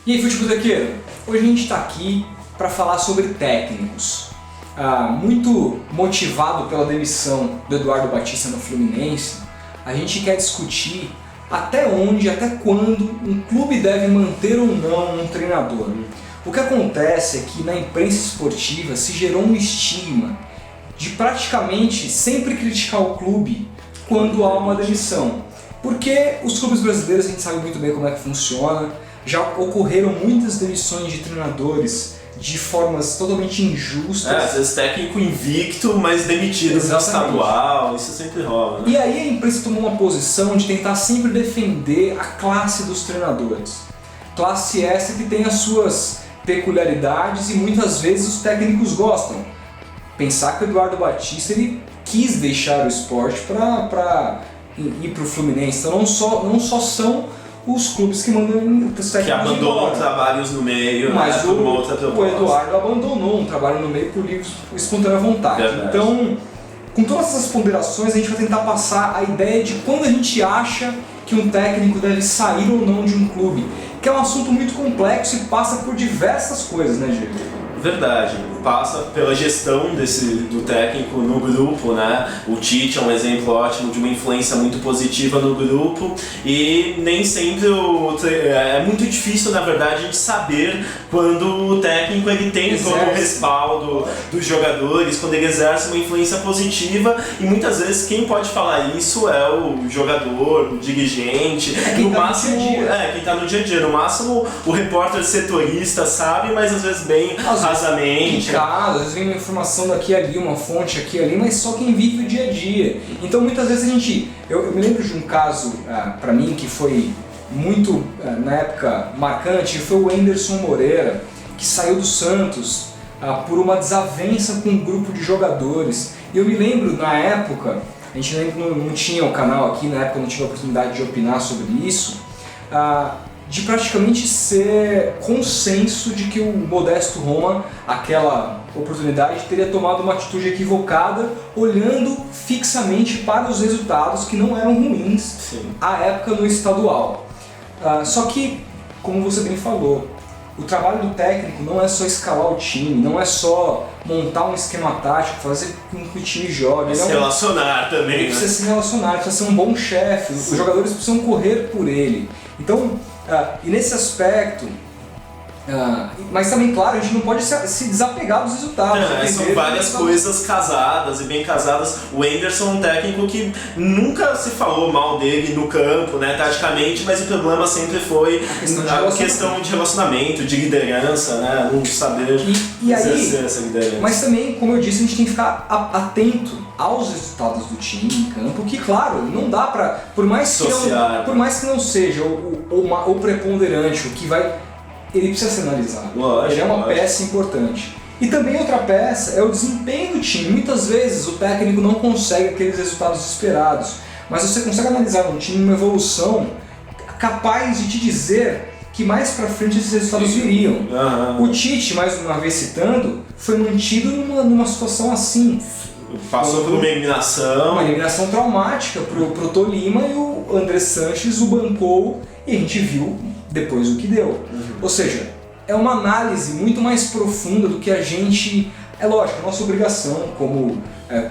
E aí, futeboleiro? Hoje a gente está aqui para falar sobre técnicos. Muito motivado pela demissão do Eduardo Batista no Fluminense, a gente quer discutir até onde, até quando um clube deve manter ou não um treinador. O que acontece é que na imprensa esportiva se gerou um estigma de praticamente sempre criticar o clube quando há uma demissão. Porque os clubes brasileiros, a gente sabe muito bem como é que funciona, já ocorreram muitas demissões de treinadores de formas totalmente injustas. Às vezes técnico invicto, mas demitido no estadual, isso sempre rola, né? E aí a imprensa tomou uma posição de tentar sempre defender a classe dos treinadores. Classe essa que tem as suas peculiaridades e muitas vezes os técnicos gostam. Pensar que o Eduardo Batista ele quis deixar o esporte para ir para o Fluminense. Então não só são os clubes que mandam os técnicos que abandonam trabalhos no meio, mas por uma outra proposta. O Eduardo abandonou um trabalho no meio por livre espontânea vontade. Verdade. Então, com todas essas ponderações, a gente vai tentar passar a ideia de quando a gente acha que um técnico deve sair ou não de um clube, que é um assunto muito complexo e passa por diversas coisas, né, Diego? Verdade, passa pela gestão do técnico no grupo, né? O Tite é um exemplo ótimo de uma influência muito positiva no grupo e nem sempre é muito difícil, na verdade, de saber quando o técnico ele tem todo o respaldo dos jogadores, quando ele exerce uma influência positiva, e muitas vezes quem pode falar isso é o jogador, o dirigente, quem tá no dia a dia. No máximo o repórter setorista sabe, mas às vezes bem rasamente. Às vezes vem uma informação daqui e ali, uma fonte aqui e ali, mas só quem vive o dia a dia. Então muitas vezes eu me lembro de um caso para mim que foi muito na época marcante, foi o Anderson Moreira, que saiu do Santos por uma desavença com um grupo de jogadores. E eu me lembro na época, a gente não tinha o canal aqui, na época eu não tive a oportunidade de opinar sobre isso, de praticamente ser consenso de que o Modesto Roma, aquela oportunidade, teria tomado uma atitude equivocada, olhando fixamente para os resultados que não eram ruins à época no estadual. Só que, como você bem falou, o trabalho do técnico não é só escalar o time, não é só montar um esquema tático, fazer com que o time jogue. Se relacionar também, ele precisa se relacionar, precisa ser um bom chefe, os jogadores precisam correr por ele. Então, e nesse aspecto, mas também, claro, a gente não pode se desapegar dos resultados. São várias coisas casadas e bem casadas. O Anderson é um técnico que nunca se falou mal dele no campo, né, taticamente, mas o problema sempre foi a questão de relacionamento, de liderança, né, não saber exercer essa liderança. Mas também, como eu disse, a gente tem que ficar atento aos resultados do time em campo, que claro, não dá pra, por mais que não seja o preponderante, o que vai, ele precisa ser analisado. Ele é uma peça importante. E também outra peça é o desempenho do time. Muitas vezes o técnico não consegue aqueles resultados esperados, mas você consegue analisar um time, uma evolução capaz de te dizer que mais pra frente esses resultados viriam. O Tite, mais uma vez citando, foi mantido numa situação assim. Passou por uma eliminação traumática pro Tolima, e o André Sanches o bancou e a gente viu depois o que deu. Ou seja, é uma análise muito mais profunda do que a gente... É lógico, é nossa obrigação como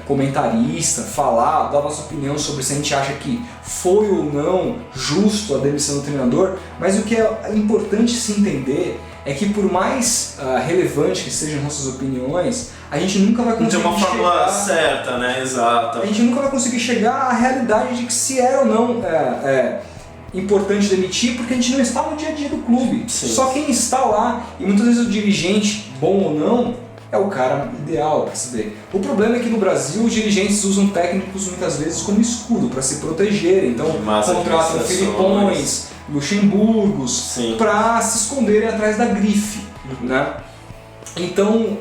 comentarista, falar, dar nossa opinião sobre se a gente acha que foi ou não justo a demissão do treinador, mas o que é importante se entender é que, por mais relevante que sejam nossas opiniões, a gente nunca vai conseguir uma fórmula certa, né? Exata. A gente nunca vai conseguir chegar à realidade de que se era ou não importante demitir, porque a gente não está no dia a dia do clube. Só quem está lá, e muitas vezes o dirigente, bom ou não, é o cara ideal para se ver. O problema é que no Brasil os dirigentes usam técnicos muitas vezes como escudo para se protegerem. Então contratam Filipões, Luxemburgos para se esconderem atrás da grife, né? Então,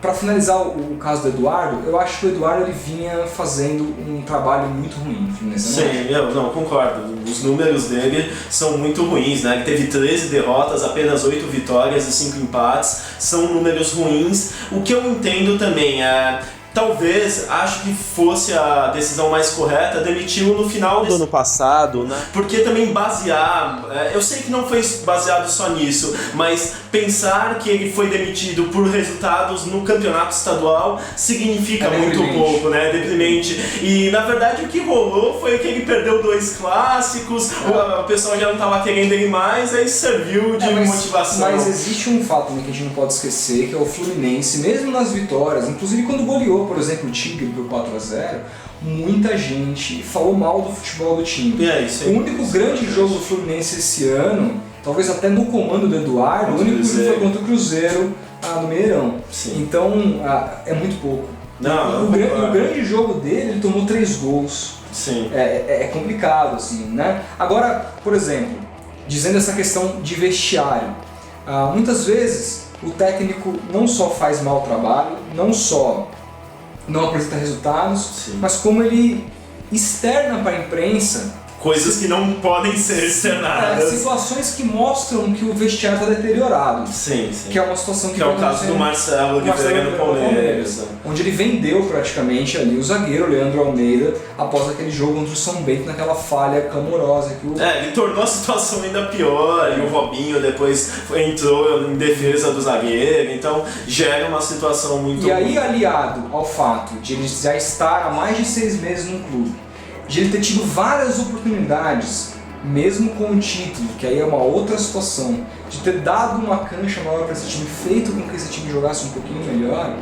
para finalizar o caso do Eduardo, eu acho que o Eduardo ele vinha fazendo um trabalho muito ruim. Eu não concordo. Os números dele são muito ruins, né? Ele teve 13 derrotas, apenas 8 vitórias e 5 empates. São números ruins. O que eu entendo também é talvez, acho que fosse a decisão mais correta demitir-o no final do ano passado, né? Porque também basear, eu sei que não foi baseado só nisso, mas pensar que ele foi demitido por resultados no campeonato estadual significa muito pouco, né? Deprimente. E na verdade o que rolou foi que ele perdeu 2 clássicos, o pessoal já não estava querendo ele mais, aí serviu de motivação. Mas existe um fato que a gente não pode esquecer, que é o Fluminense, mesmo nas vitórias, inclusive quando goleou, por exemplo, o Tigre por 4-0, muita gente falou mal do futebol do time. O único grande jogo do Fluminense esse ano, talvez até no comando do Eduardo, o único jogo foi contra o Cruzeiro no Mineirão. Sim. Então é muito pouco. Não, o grande jogo dele, ele tomou 3 gols. Sim. É complicado, assim, né? Agora, por exemplo, dizendo essa questão de vestiário, muitas vezes o técnico não só faz mau trabalho, não só não apresenta resultados, mas como ele externa para a imprensa coisas que não podem ser externadas. Situações que mostram que o vestiário está deteriorado. Sim. Que é uma situação que é o caso do Marcelo Oliveira no Palmeiras. Onde ele vendeu praticamente ali o zagueiro Leandro Almeida após aquele jogo contra o São Bento, naquela falha clamorosa. Ele tornou a situação ainda pior, e o Robinho depois entrou em defesa do zagueiro, então gera uma situação muito... E aí, aliado ao fato de ele já estar há mais de 6 meses no clube, de ele ter tido várias oportunidades, mesmo com o título, que aí é uma outra situação, de ter dado uma cancha maior para esse time, feito com que esse time jogasse um pouquinho melhor,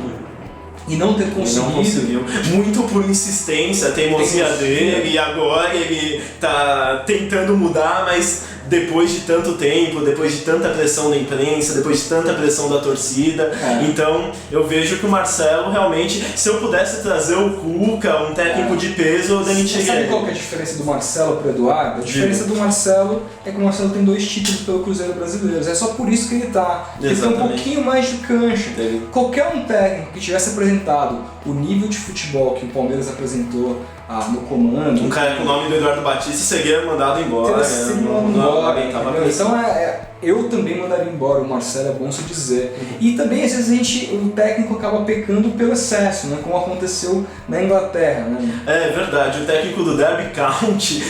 e não ter conseguido. Não conseguiu. Muito por insistência, teimosia dele, e agora ele tá tentando mudar, mas depois de tanto tempo, depois de tanta pressão da imprensa, depois de tanta pressão da torcida. Então eu vejo que o Marcelo realmente, se eu pudesse trazer o Cuca, um técnico de peso, eu demitiria. Sabe qual que é a diferença do Marcelo pro Eduardo? A diferença do Marcelo é que o Marcelo tem 2 títulos pelo Cruzeiro Brasileiro. É só por isso que ele tá. Ele tem um pouquinho mais de cancha. Qualquer um técnico que tivesse apresentado o nível de futebol que o Palmeiras apresentou no comando... Um cara com o nome do Eduardo Batista seria mandado embora. Então eu também mandaria embora, o Marcelo, é bom se dizer. E também, às vezes, o técnico acaba pecando pelo excesso, né? Como aconteceu na Inglaterra. Né? É verdade, o técnico do Derby County,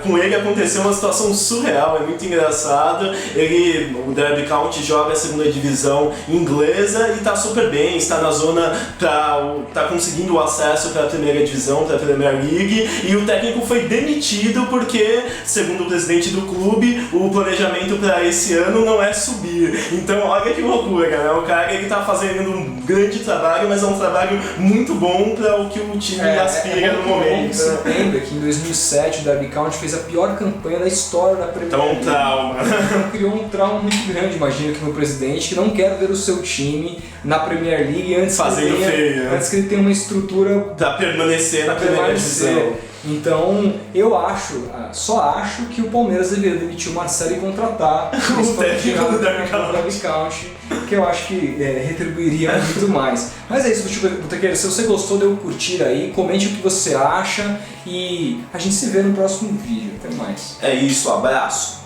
com ele aconteceu uma situação surreal, é muito engraçado. O Derby County joga a 2ª divisão inglesa e está super bem, está na zona tá conseguindo o acesso para a 1ª divisão, para a Premier League, e o técnico foi demitido porque, segundo o presidente do clube, o planejamento para esse ano não é subir. Então olha que loucura, né? O cara ele tá fazendo um grande trabalho, mas é um trabalho muito bom para o que o time aspira no momento. Você lembra que em 2007 o Derby County fez a pior campanha da história da Premier League. Então um trauma. Então criou um trauma muito grande, imagina, que o presidente que não quer ver o seu time na Premier League antes que ele tenha uma estrutura para permanecer na primeira divisão. Então, só acho que o Palmeiras deveria demitir o Marcelo e contratar o técnico do Derby County, que eu acho que retribuiria muito mais. Mas é isso, Botequeiro, se você gostou, dê um curtir aí, comente o que você acha e a gente se vê no próximo vídeo. Até mais. É isso, abraço!